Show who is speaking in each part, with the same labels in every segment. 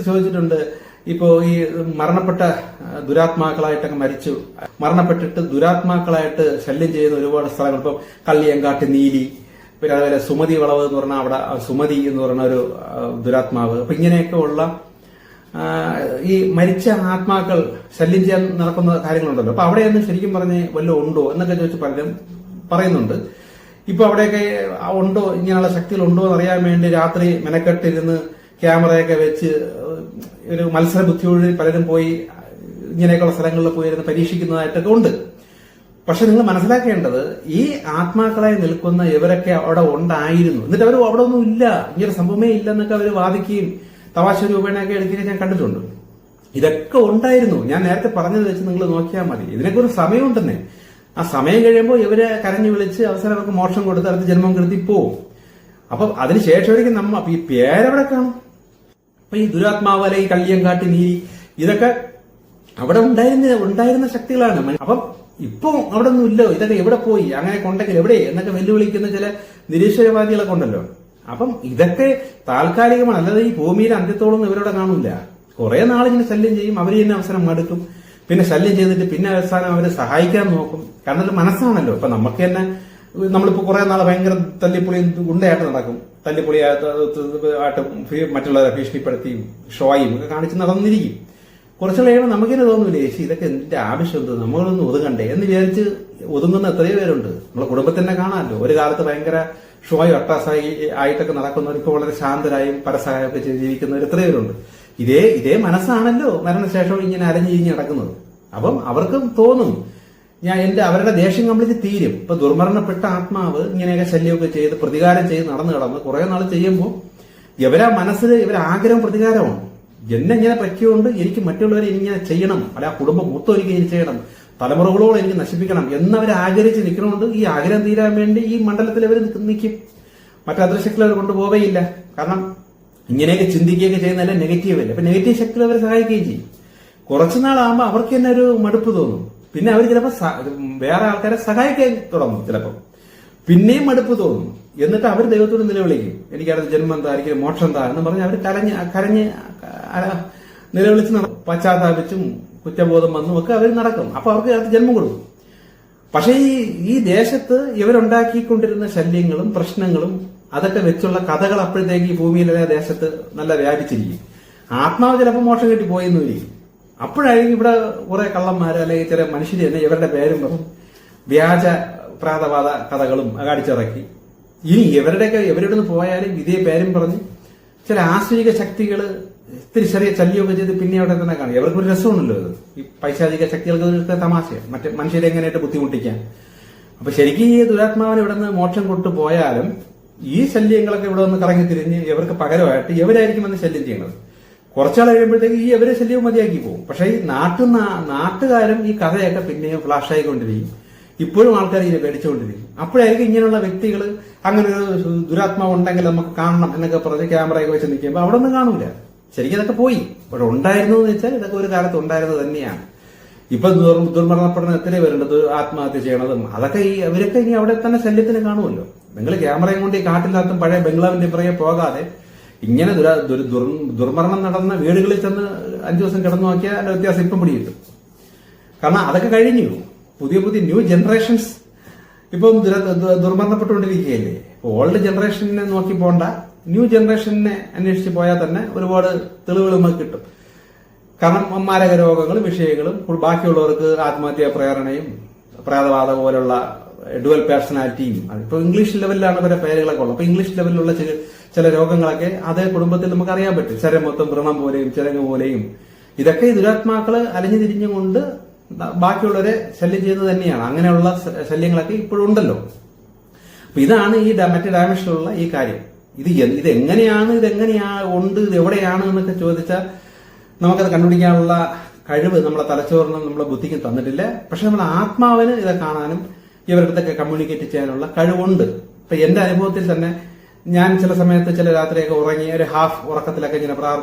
Speaker 1: ചോദിച്ചിട്ടുണ്ട്, ഇപ്പോ ഈ മരണപ്പെട്ട ദുരാത്മാക്കളായിട്ടൊക്കെ മരണപ്പെട്ടിട്ട് ദുരാത്മാക്കളായിട്ട് ശല്യം ചെയ്യുന്ന ഒരുപാട് സ്ഥലങ്ങൾ, ഇപ്പം കള്ളിയങ്കാട്ട് നീലി, പിന്നെ അതുപോലെ സുമതി വളവ് എന്ന് പറഞ്ഞാൽ അവിടെ സുമതി എന്ന് പറയുന്ന ഒരു ദുരാത്മാവ്. അപ്പൊ ഇങ്ങനെയൊക്കെ ഉള്ള ഈ മരിച്ച ആത്മാക്കൾ ശല്യം ചെയ്യാൻ നടക്കുന്ന കാര്യങ്ങളുണ്ടല്ലോ. അപ്പൊ അവിടെയൊന്നും ശരിക്കും പറഞ്ഞ് വല്ലതും ഉണ്ടോ എന്നൊക്കെ ചോദിച്ച് പലരും പറയുന്നുണ്ട്. ഇപ്പൊ അവിടെയൊക്കെ ഉണ്ടോ, ഇങ്ങനെയുള്ള ശക്തികൾ ഉണ്ടോ എന്ന് അറിയാൻ വേണ്ടി രാത്രി മെനക്കെട്ടിരുന്ന് ക്യാമറയൊക്കെ വെച്ച് ഒരു മത്സര ബുദ്ധിയോട് പലരും പോയി ഇങ്ങനെയൊക്കെയുള്ള സ്ഥലങ്ങളിൽ പോയിരുന്ന് പരീക്ഷിക്കുന്നതായിട്ടൊക്കെ ഉണ്ട്. പക്ഷെ നിങ്ങൾ മനസ്സിലാക്കേണ്ടത്, ഈ ആത്മാക്കളായി നിൽക്കുന്ന ഇവരൊക്കെ അവിടെ ഉണ്ടായിരുന്നു, എന്നിട്ട് അവർ അവിടെ ഒന്നും ഇല്ല, ഇങ്ങനെ സംഭവമേ ഇല്ലെന്നൊക്കെ അവർ വാദിക്കുകയും തമാശ രൂപേണയൊക്കെ എടുക്കുകയും ഞാൻ കണ്ടിട്ടുണ്ട്. ഇതൊക്കെ ഉണ്ടായിരുന്നു. ഞാൻ നേരത്തെ പറഞ്ഞത് വെച്ച് നിങ്ങൾ നോക്കിയാൽ മതി. ഇതിനൊക്കെ ഒരു സമയമുണ്ടെന്നേ. ആ സമയം കഴിയുമ്പോൾ ഇവരെ കരഞ്ഞു വിളിച്ച് അവസരം അവർക്ക് മോക്ഷം കൊടുത്ത് അടുത്ത ജന്മം കരുതി പോവും. അപ്പൊ അതിനുശേഷമായിരിക്കും അപ്പൊ ഈ പേരെവിടെ കാണും? അപ്പൊ ഈ ദുരാത്മാവ് അല്ലെങ്കിൽ ഈ കള്ളിയങ്കാട്ട് നീലി ഇതൊക്കെ അവിടെ ഉണ്ടായിരുന്ന ശക്തികളാണ്. അപ്പം ഇപ്പം അവിടെ ഒന്നും ഇല്ലോ, ഇതൊക്കെ എവിടെ പോയി, അങ്ങനെ കൊണ്ടെങ്കിൽ എവിടെ എന്നൊക്കെ വെല്ലുവിളിക്കുന്ന ചില നിരീശ്വരവാദികളൊക്കെ ഉണ്ടല്ലോ. അപ്പം ഇതൊക്കെ താൽക്കാലികമാണ്, അല്ലാതെ ഈ ഭൂമിയിലെ അന്ത്യത്തോളം ഇവരോടെ കാണൂല. കുറെ നാളിങ്ങനെ ശല്യം ചെയ്യും, അവർ തന്നെ അവസരം മടുക്കും, പിന്നെ ശല്യം ചെയ്തിട്ട് പിന്നെ അവസാനം അവരെ സഹായിക്കാൻ നോക്കും. കാരണം ഒരു മനസ്സാണല്ലോ. ഇപ്പൊ നമുക്ക് തന്നെ നമ്മളിപ്പോ കുറെ നാളെ ഭയങ്കര തല്ലിപ്പൊളി ഗുണ്ടയായിട്ട് നടക്കും, തല്ലിപ്പൊളിയായിട്ട് മറ്റുള്ളവരെ ഭീഷണിപ്പെടുത്തിയും ഷോയും ഒക്കെ കാണിച്ച് നടന്നിരിക്കും. കുറച്ചു കഴിയുമ്പോൾ നമുക്കിനെ തോന്നൂലേ, ചേച്ചി ഇതൊക്കെ എന്തിന്റെ ആവശ്യം എന്ത്, നമ്മളൊന്ന് ഒതുങ്ങണ്ടേ എന്ന് വിചാരിച്ച് ഒതുങ്ങുന്ന എത്രയോ പേരുണ്ട്. നമ്മളെ കുടുംബത്തിൽ തന്നെ കാണാമല്ലോ. ഒരു കാലത്ത് ഭയങ്കര ഷോയും അട്ടാസായി ആയിട്ടൊക്കെ നടക്കുന്നവർ ഇപ്പോൾ വളരെ ശാന്തരായും പരസഹായമൊക്കെ ചെയ്ത് ജീവിക്കുന്നവർ എത്രയോ പേരുണ്ട്. ഇതേ മനസ്സാണല്ലോ മരണശേഷം ഇങ്ങനെ അരഞ്ഞിരിഞ്ഞ് നടക്കുന്നത്. അപ്പം അവർക്കും തോന്നും അവരുടെ ദേഷ്യം കംപ്ലീറ്റ് തീരും. ഇപ്പൊ ദുർമരണപ്പെട്ട ആത്മാവ് ഇങ്ങനെയൊക്കെ ശല്യമൊക്കെ ചെയ്ത് പ്രതികാരം ചെയ്ത് നടന്നു കിടന്ന് കുറെ നാൾ ചെയ്യുമ്പോൾ ഇവരാ മനസ്സിൽ ആഗ്രഹം പ്രതികാരമാണ്. എന്നെ ഇങ്ങനെ പറ്റിയോണ്ട് എനിക്ക് മറ്റുള്ളവരെ ഇങ്ങനെ ചെയ്യണം, അല്ല ആ കുടുംബം മൊത്തം എനിക്ക് ഇനി ചെയ്യണം, തലമുറകളോളം എനിക്ക് നശിപ്പിക്കണം എന്നവർ ആഗ്രഹിച്ച് നിൽക്കണോണ്ട് ഈ ആഗ്രഹം തീരാൻ വേണ്ടി ഈ മണ്ഡലത്തിൽ അവർ നിൽക്കും. മറ്റദൃശക്തികൾ അവർ കൊണ്ടുപോവുകയില്ല. കാരണം ഇങ്ങനെയൊക്കെ ചിന്തിക്കുകയൊക്കെ ചെയ്യുന്നതല്ല നെഗറ്റീവ് അല്ല. അപ്പൊ നെഗറ്റീവ് ശക്തികൾ അവർ സഹായിക്കുകയും ചെയ്യും. കുറച്ചുനാളാകുമ്പോൾ അവർക്ക് തന്നെ ഒരു മടുപ്പ് തോന്നും. പിന്നെ അവർ ചിലപ്പോൾ വേറെ ആൾക്കാരെ സഹായിക്കാൻ തുടങ്ങും. ചിലപ്പോൾ പിന്നെയും മടുപ്പ് തോന്നും. എന്നിട്ട് അവർ ദൈവത്തോട് നിലവിളിക്കും, എനിക്കടുത്ത ജന്മം എന്താ, എനിക്ക് മോക്ഷം എന്താ എന്ന് പറഞ്ഞ് അവർ കരഞ്ഞ് നിലവിളിച്ച് പശ്ചാത്താപിച്ചും കുറ്റബോധം വന്നും ഒക്കെ അവർ നടക്കും. അപ്പൊ അവർക്ക് അടുത്ത ജന്മം കൊടുക്കും. പക്ഷേ ഈ ദേശത്ത് ഇവരുണ്ടാക്കിക്കൊണ്ടിരുന്ന ശല്യങ്ങളും പ്രശ്നങ്ങളും അതൊക്കെ വെച്ചുള്ള കഥകൾ അപ്പോഴത്തേക്ക് ഈ ഭൂമിയിലെ ദേശത്ത് നല്ല വ്യാപിച്ചിരിക്കും. ആത്മാവ് ചിലപ്പോൾ മോക്ഷം കിട്ടി പോയെന്ന് വരികയും അപ്പോഴായിരിക്കും ഇവിടെ കുറെ കള്ളന്മാര് അല്ലെങ്കിൽ ചില മനുഷ്യര് തന്നെ ഇവരുടെ പേരും പറഞ്ഞു വ്യാജ പ്രാതവാദ കഥകളും അടിച്ചിറക്കി. ഇനി ഇവരുടെ നിന്ന് പോയാലും ഇതേ പേരും പറഞ്ഞ് ചില ആശ്വരിക ശക്തികൾ ഇത്തിരി ചെറിയ ശല്യമൊക്കെ ചെയ്ത് പിന്നെ അവിടെ തന്നെ കാണും. ഇവർക്കൊരു രസമാണല്ലോ ഇത്. ഈ പൈശാചിക ശക്തികൾക്ക് തമാശയാണ്, മറ്റേ മനുഷ്യരെ എങ്ങനെയായിട്ട് ബുദ്ധിമുട്ടിക്കാൻ. അപ്പൊ ശരിക്കും ഈ ദുരാത്മാവിന് ഇവിടെ നിന്ന് മോക്ഷം കൊണ്ടു പോയാലും ഈ ശല്യങ്ങളൊക്കെ ഇവിടെ നിന്ന് കറങ്ങി തിരിഞ്ഞ് ഇവർക്ക് പകരമായിട്ട് ഇവരായിരിക്കും വന്ന് ശല്യം ചെയ്യുന്നത്. കുറച്ചാൾ കഴിയുമ്പോഴത്തേക്ക് ഈ ഇവരെ ശല്യവും മതിയാക്കി പോകും. പക്ഷെ ഈ നാട്ടുകാരും ഈ കഥയൊക്കെ പിന്നെയും ഫ്ലാഷ് ആയിക്കൊണ്ടിരിക്കും. ഇപ്പോഴും ആൾക്കാർ ഇതിനെ പേടിച്ചുകൊണ്ടിരിക്കും. അപ്പോഴായിരിക്കും ഇങ്ങനെയുള്ള വ്യക്തികൾ അങ്ങനെ ഒരു ദുരാത്മാവ് ഉണ്ടെങ്കിൽ നമുക്ക് കാണണം എന്നൊക്കെ പറഞ്ഞ് ക്യാമറയൊക്കെ വെച്ച് നിൽക്കുമ്പോൾ അവിടെ ഒന്നും കാണൂല. ശരിക്കും ഇതൊക്കെ പോയി. ഇവിടെ ഉണ്ടായിരുന്നു എന്ന് വെച്ചാൽ ഇതൊക്കെ ഒരു കാലത്ത് ഉണ്ടായിരുന്നത് തന്നെയാണ്. ഇപ്പൊ ദുർമരണപ്പെടുന്ന എത്ര പേരുണ്ട് ആത്മഹത്യ ചെയ്യണതും അതൊക്കെ അവരൊക്കെ ഇനി അവിടെ തന്നെ ശല്യത്തിന് കാണുമല്ലോ. നിങ്ങൾ ക്യാമറയും കൊണ്ട് ഈ കാട്ടിനകത്തും പഴയ ബംഗ്ലാവിന്റെ പുറകെ പോകാതെ ഇങ്ങനെ ദുർമരണം നടന്ന വീടുകളിൽ ചെന്ന് 5 ദിവസം കിടന്നു നോക്കിയാൽ അതിന്റെ വ്യത്യാസം ഇപ്പം പിടികിട്ടും. കാരണം അതൊക്കെ കഴിഞ്ഞു. പുതിയ ന്യൂ ജനറേഷൻസ് ഇപ്പം ദുർമരണപ്പെട്ടുകൊണ്ടിരിക്കുകയല്ലേ. ഓൾഡ് ജനറേഷനെ നോക്കി പോണ്ട, ന്യൂ ജനറേഷനെ അന്വേഷിച്ച് പോയാൽ തന്നെ ഒരുപാട് തെളിവുകൾ നമുക്ക് കിട്ടും. കാരണം മാരക രോഗങ്ങളും വിഷയങ്ങളും ബാക്കിയുള്ളവർക്ക് ആത്മഹത്യാ പ്രേരണയും പ്രേതബാധ പോലുള്ള ഡുവൽ പേഴ്സണാലിറ്റിയും ഇപ്പൊ ഇംഗ്ലീഷ് ലെവലിലാണ് ഇവരെ പേരുകളൊക്കെ ഉള്ളത്. അപ്പൊ ഇംഗ്ലീഷ് ലെവലിലുള്ള ചില രോഗങ്ങളൊക്കെ അതേ കുടുംബത്തിൽ നമുക്ക് അറിയാൻ പറ്റും. ശരം മൊത്തം വ്രണം പോലെയും ചിരങ്ങ് പോലെയും ഇതൊക്കെ ഈ ദുരാത്മാക്കള് അലിഞ്ഞു തിരിഞ്ഞുകൊണ്ട് ബാക്കിയുള്ളവരെ ശല്യം ചെയ്യുന്നത് തന്നെയാണ്. അങ്ങനെയുള്ള ശല്യങ്ങളൊക്കെ ഇപ്പോഴും ഉണ്ടല്ലോ. അപ്പൊ ഇതാണ് ഈ മറ്റേ ഡയമെൻഷനിലുള്ള ഈ കാര്യം. ഇതെങ്ങനെയാണ് ഇത് എവിടെയാണ് എന്നൊക്കെ ചോദിച്ചാൽ നമുക്കത് കണ്ടുപിടിക്കാനുള്ള കഴിവ് നമ്മളെ തലച്ചോറിനും നമ്മളെ ബുദ്ധിക്കും തന്നിട്ടില്ല. പക്ഷെ നമ്മുടെ ആത്മാവിന് ഇത് കാണാനും ഇവരുടെ കമ്മ്യൂണിക്കേറ്റ് ചെയ്യാനുള്ള കഴിവുണ്ട്. ഇപ്പൊ എന്റെ അനുഭവത്തിൽ തന്നെ ഞാൻ ചില സമയത്ത് ചില രാത്രിയൊക്കെ ഉറങ്ങി ഒരു ഹാഫ് ഉറക്കത്തിലൊക്കെ ഇങ്ങനെ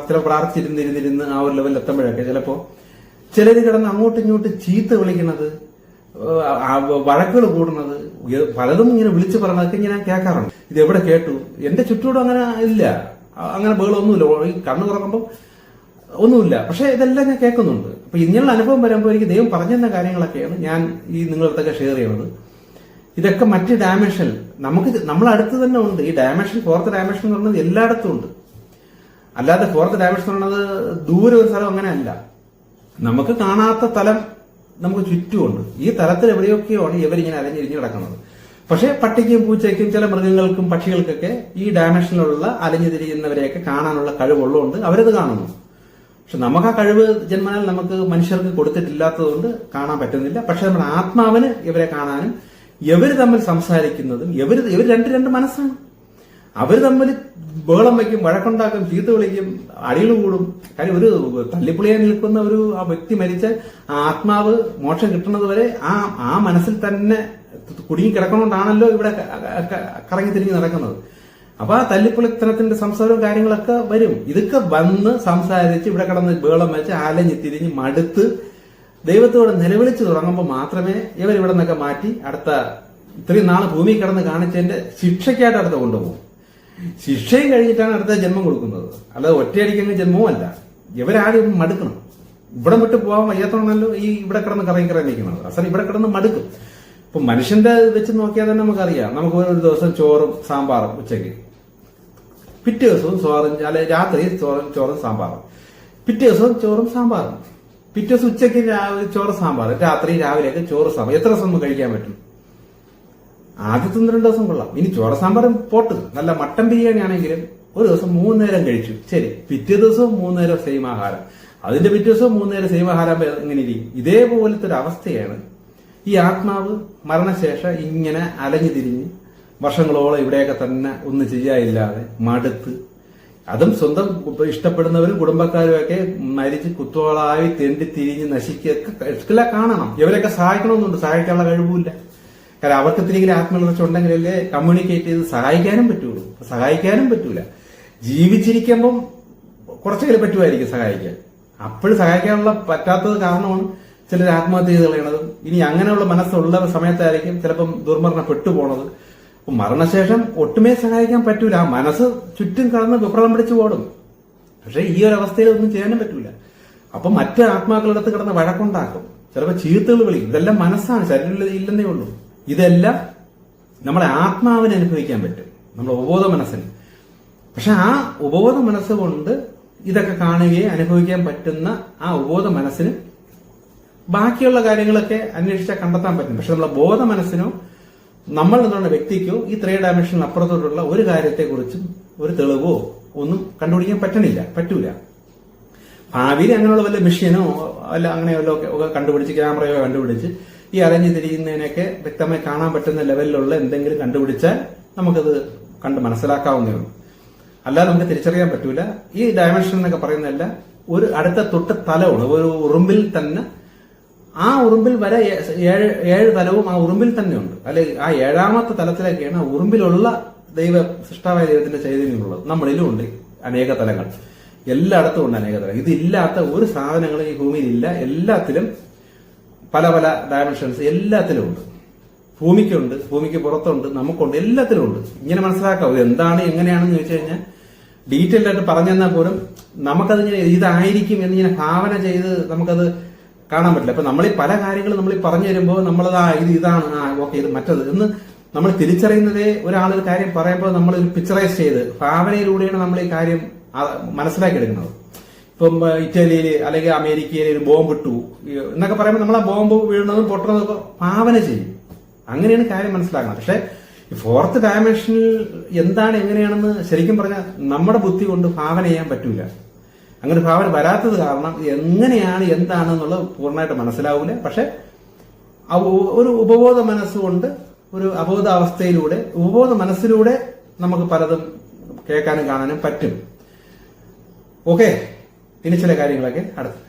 Speaker 1: പ്രാർത്ഥിച്ചിരുന്നിരുന്നിരുന്ന് ആ ഒരു ലെവലിൽ എത്തുമ്പോഴൊക്കെ ചിലപ്പോ ചിലര് കിടന്ന് അങ്ങോട്ടും ഇങ്ങോട്ടും ചീത്ത വിളിക്കുന്നത്, വഴക്കുകൾ കൂടുന്നത്, പലതും ഇങ്ങനെ വിളിച്ചു പറഞ്ഞതൊക്കെ ഞാൻ കേൾക്കാറുണ്ട്. ഇത് എവിടെ കേട്ടു? എന്റെ ചുറ്റോടും അങ്ങനെ ഇല്ല, അങ്ങനെ ബഹളമൊന്നുമില്ല. ഈ കണ്ണു തുറക്കുമ്പോൾ ഒന്നുമില്ല. പക്ഷെ ഇതെല്ലാം ഞാൻ കേൾക്കുന്നുണ്ട്. അപ്പൊ ഇങ്ങനെയുള്ള അനുഭവം വരുമ്പോൾ എനിക്ക് ദൈവം പറഞ്ഞെന്ന കാര്യങ്ങളൊക്കെയാണ് ഞാൻ ഈ നിങ്ങളടുത്തൊക്കെ ഷെയർ ചെയ്യുന്നത്. ഇതൊക്കെ മറ്റ് ഡയമെൻഷൻ നമ്മളടുത്ത് തന്നെ ഉണ്ട്. ഈ ഡയമെൻഷൻ, ഫോർത്ത് ഡയമെൻഷൻ എന്ന് പറയുന്നത് എല്ലായിടത്തും ഉണ്ട്. അല്ലാതെ ഫോർത്ത് ഡയമെൻഷൻ എന്ന് പറയുന്നത് ദൂരെ ഒരു സ്ഥലം അങ്ങനെയല്ല. നമുക്ക് കാണാത്ത തലം നമുക്ക് ചുറ്റുമുണ്ട്. ഈ തലത്തിൽ എവിടെയൊക്കെയാണ് ഇവരിങ്ങനെ അലഞ്ഞിരിഞ്ഞ് കിടക്കുന്നത്. പക്ഷെ പട്ടിക്കും പൂച്ചയ്ക്കും ചില മൃഗങ്ങൾക്കും പക്ഷികൾക്കൊക്കെ ഈ ഡയമെൻഷനിലുള്ള അലഞ്ഞു തിരിയുന്നവരെയൊക്കെ കാണാനുള്ള കഴിവുള്ളതുകൊണ്ട് അവരത് കാണുന്നു. പക്ഷെ നമുക്ക് ആ കഴിവ് ജന്മനാൽ നമുക്ക് മനുഷ്യർക്ക് കൊടുത്തിട്ടില്ലാത്തതുകൊണ്ട് കാണാൻ പറ്റുന്നില്ല. പക്ഷെ നമ്മുടെ ആത്മാവിന് ഇവരെ കാണാനും ഇവർ തമ്മിൽ സംസാരിക്കുന്നതും ഇവർ രണ്ട് മനസ്സാണ്. അവർ തമ്മിൽ ബഹളം വയ്ക്കും, വഴക്കുണ്ടാക്കും, ചീത്ത വിളിക്കും, അടികൾ കൂടും. കാര്യം ഒരു തല്ലിപ്പൊളിയായി നിൽക്കുന്ന ആ വ്യക്തി മരിച്ച ആ ആത്മാവ് മോക്ഷം കിട്ടുന്നത് വരെ ആ മനസ്സിൽ തന്നെ കുടുങ്ങി കിടക്കണോണ്ടാണല്ലോ ഇവിടെ കറങ്ങി തിരിഞ്ഞ് നടക്കുന്നത്. അപ്പൊ ആ തല്ലിപ്പൊളിത്തനത്തിന്റെ സംസാരവും കാര്യങ്ങളൊക്കെ വരും. ഇതൊക്കെ വന്ന് സംസാരിച്ച് ഇവിടെ കിടന്ന് ബഹളം വെച്ച് അലഞ്ഞ് തിരിഞ്ഞ് മടുത്ത് ദൈവത്തോട് നിലവിളിച്ചു തുടങ്ങുമ്പോൾ മാത്രമേ ഇവരിവിടെ നിന്നൊക്കെ മാറ്റി അടുത്ത ഇത്രയും നാള് ഭൂമി കിടന്ന് കാണിച്ചതിന്റെ ശിക്ഷയ്ക്കായിട്ട് അടുത്ത കൊണ്ടുപോകും. ശിക്ഷയും കഴിഞ്ഞിട്ടാണ് അടുത്ത ജന്മം കൊടുക്കുന്നത്. അല്ലാതെ ഒറ്റയടിക്കുന്ന ജന്മവും അല്ല. ഇവരാരും മടുക്കണം. ഇവിടെ വിട്ട് പോകാൻ വയ്യാത്തതാണല്ലോ ഈ ഇവിടെ കിടന്ന് കറങ്ങി നിൽക്കുന്നത്. അവസാനം ഇവിടെ കിടന്ന് മടുക്കും. ഇപ്പൊ മനുഷ്യന്റെ വെച്ച് നോക്കിയാൽ തന്നെ നമുക്കറിയാം. നമുക്ക് ഒരു ദിവസം ചോറും സാമ്പാറും ഉച്ചയ്ക്ക്, പിറ്റേ ദിവസവും അല്ലെ രാത്രി ചോറും സാമ്പാറും, പിറ്റേ ദിവസവും ചോറും സാമ്പാറും, പിറ്റേ ദിവസം ഉച്ചയ്ക്ക് ചോറ് സാമ്പാർ, രാത്രി രാവിലെയൊക്കെ ചോറ് സാമ്പാർ. എത്ര ദിവസം നമുക്ക് കഴിക്കാൻ പറ്റും? ആദ്യത്തെ 1-2 ദിവസം കൊള്ളാം. ഇനി ചോറ് സാമ്പാറും പോട്ട്, നല്ല മട്ടൻ ബിരിയാണി ആണെങ്കിലും ഒരു ദിവസം 3 നേരം കഴിച്ചു, ശരി. പിറ്റേ ദിവസവും 3 നേരം സെയിം ആഹാരം, അതിന്റെ പിറ്റേ ദിവസവും 3 നേരം സെയിം ആഹാരം ഇങ്ങനെ ഇരിക്കും. ഇതേപോലത്തെ ഒരു അവസ്ഥയാണ് ഈ ആത്മാവ് മരണശേഷം ഇങ്ങനെ അലഞ്ഞു തിരിഞ്ഞ് വർഷങ്ങളോളം ഇവിടെയൊക്കെ തന്നെ ഒന്നും ചെയ്യാനില്ലാതെ മടുത്ത്, അതും സ്വന്തം ഇഷ്ടപ്പെടുന്നവരും കുടുംബക്കാരും ഒക്കെ മരിച്ച് കുത്തോളായി തെണ്ടി തിരിഞ്ഞ് നശിക്കുക കാണണം. ഇവരൊക്കെ സഹായിക്കണമെന്നുണ്ട്, സഹായിക്കാനുള്ള കഴിവില്ല. കാരണം അവർക്ക് ഇത്തിരിയെങ്കിലും ആത്മനിർഭരം ഉണ്ടെങ്കിലല്ലേ കമ്മ്യൂണിക്കേറ്റ് ചെയ്ത് സഹായിക്കാനും പറ്റുള്ളൂ. സഹായിക്കാനും പറ്റൂല. ജീവിച്ചിരിക്കുമ്പം കുറച്ചെങ്കിലും പറ്റുമായിരിക്കും സഹായിക്കാൻ. അപ്പോഴും സഹായിക്കാനുള്ള പറ്റാത്തത് കാരണമാണ് ചിലർ ആത്മഹത്യ ചെയ്ത് കളയണതും. ഇനി അങ്ങനെയുള്ള മനസ്സുള്ള സമയത്തായിരിക്കും ചിലപ്പം ദുർമരണപ്പെട്ടു പോണത്. അപ്പൊ മരണശേഷം ഒട്ടുമേ സഹായിക്കാൻ പറ്റൂല. ആ മനസ്സ് ചുറ്റും കടന്ന് വിപ്ലവം പിടിച്ചു ഓടും. പക്ഷെ ഈ ഒരു അവസ്ഥയിൽ ഒന്നും ചെയ്യാനും പറ്റൂല. അപ്പൊ മറ്റ് ആത്മാക്കളടുത്ത് കിടന്ന് വഴക്കുണ്ടാക്കും, ചിലപ്പോൾ ചീത്തുകൾ വിളിക്കും. ഇതെല്ലാം മനസ്സാണ്, ശരീരത്തിൽ ഇല്ലെന്നേ ഉള്ളൂ. ഇതെല്ലാം നമ്മളെ ആത്മാവിനെ അനുഭവിക്കാൻ പറ്റും, നമ്മുടെ ഉപബോധ മനസ്സിന്. പക്ഷെ ആ ഉപബോധ മനസ്സുകൊണ്ട് ഇതൊക്കെ കാണുകയും അനുഭവിക്കാൻ പറ്റുന്ന ആ ഉപബോധ മനസ്സിന് ബാക്കിയുള്ള കാര്യങ്ങളൊക്കെ അന്വേഷിച്ചാൽ കണ്ടെത്താൻ പറ്റും. പക്ഷെ നമ്മളെ ബോധ മനസ്സിനോ നമ്മൾ എന്നുള്ള വ്യക്തിക്കോ ഈ 3 ഡയമെൻഷനിൽ അപ്പുറത്തോട്ടുള്ള ഒരു കാര്യത്തെക്കുറിച്ചും ഒരു തെളിവോ ഒന്നും കണ്ടുപിടിക്കാൻ പറ്റൂല. ഭാവിയിൽ അങ്ങനെയുള്ള വല്ല മെഷീനോ അല്ല അങ്ങനെ വല്ല കണ്ടുപിടിച്ച് ക്യാമറയോ കണ്ടുപിടിച്ച് ഈ അലഞ്ഞു തിരിയുന്നതിനൊക്കെ വ്യക്തമായി കാണാൻ പറ്റുന്ന ലെവലിലുള്ള എന്തെങ്കിലും കണ്ടുപിടിച്ചാൽ നമുക്കത് കണ്ട് മനസ്സിലാക്കാവുന്നേ ഉള്ളൂ. അല്ലാതെ നമുക്ക് തിരിച്ചറിയാൻ പറ്റൂല. ഈ ഡയമെൻഷൻ എന്നൊക്കെ പറയുന്നതല്ല, ഒരു അടുത്ത തൊട്ട് തലമാണ്. ഒരു ഉറുമ്പിൽ തന്നെ, ആ ഉറുമ്പിൽ വരെ 7 തലവും ആ ഉറുമ്പിൽ തന്നെ ഉണ്ട്. അല്ലെ ആ 7ാമത്തെ തലത്തിലൊക്കെയാണ് ആ ഉറുമ്പിലുള്ള സൃഷ്ടാവായ ദൈവത്തിന്റെ ചൈതന്യമുള്ളത്. നമ്മളിലും ഉണ്ട് അനേക തലങ്ങൾ, എല്ലായിടത്തും ഉണ്ട് അനേക തലങ്ങൾ. ഇതില്ലാത്ത ഒരു സാധനങ്ങളും ഈ ഭൂമിയിൽ ഇല്ല. എല്ലാത്തിലും പല ഡയമെൻഷൻസ് എല്ലാത്തിലും ഉണ്ട്. ഭൂമിക്കുണ്ട്, ഭൂമിക്ക് പുറത്തുണ്ട്, നമുക്കുണ്ട്, എല്ലാത്തിലും ഉണ്ട്. ഇങ്ങനെ മനസ്സിലാക്കാം ഇത് എന്താണ് എങ്ങനെയാണെന്ന് ചോദിച്ചു കഴിഞ്ഞാൽ ഡീറ്റെയിൽ ആയിട്ട് പറഞ്ഞു തന്നാൽ പോലും നമുക്കതിങ്ങനെ ഇതായിരിക്കും എന്നിങ്ങനെ ഭാവന ചെയ്ത് നമുക്കത് കാണാൻ പറ്റില്ല. അപ്പൊ നമ്മൾ ഈ പല കാര്യങ്ങളും നമ്മൾ പറഞ്ഞു തരുമ്പോൾ നമ്മളത് ഇതാണ് ഓക്കെ ഇത് മറ്റത് എന്ന് നമ്മൾ തിരിച്ചറിയുന്നതേ ഒരാളൊരു കാര്യം പറയുമ്പോൾ നമ്മൾ ഒരു പിക്ചറൈസ് ചെയ്ത് ഭാവനയിലൂടെയാണ് നമ്മൾ ഈ കാര്യം മനസ്സിലാക്കിയെടുക്കുന്നത്. ഇപ്പം ഇറ്റലിയിൽ അല്ലെങ്കിൽ അമേരിക്കയിൽ ഒരു ബോംബ് ഇട്ടു എന്നൊക്കെ പറയുമ്പോൾ നമ്മൾ ആ ബോംബ് വീഴുന്നതും പൊട്ടുന്നതും ഒക്കെ ഭാവന ചെയ്യും. അങ്ങനെയാണ് കാര്യം മനസ്സിലാക്കുന്നത്. പക്ഷെ ഈ 4th ഡയമെൻഷനിൽ എന്താണ് എങ്ങനെയാണെന്ന് ശരിക്കും പറഞ്ഞാൽ നമ്മുടെ ബുദ്ധി കൊണ്ട് ഭാവന ചെയ്യാൻ പറ്റൂല. അങ്ങനെ ഭാവന വരാത്തത് കാരണം എങ്ങനെയാണ് എന്താണെന്നുള്ളത് പൂർണ്ണമായിട്ട് മനസ്സിലാവൂല. പക്ഷെ ഒരു ഉപബോധ മനസ്സുകൊണ്ട് ഒരു അബോധാവസ്ഥയിലൂടെ ഉപബോധ മനസ്സിലൂടെ നമുക്ക് പലതും കേൾക്കാനും കാണാനും പറ്റും. ഓക്കെ, ഇനി ചില കാര്യങ്ങളൊക്കെ അടുത്ത്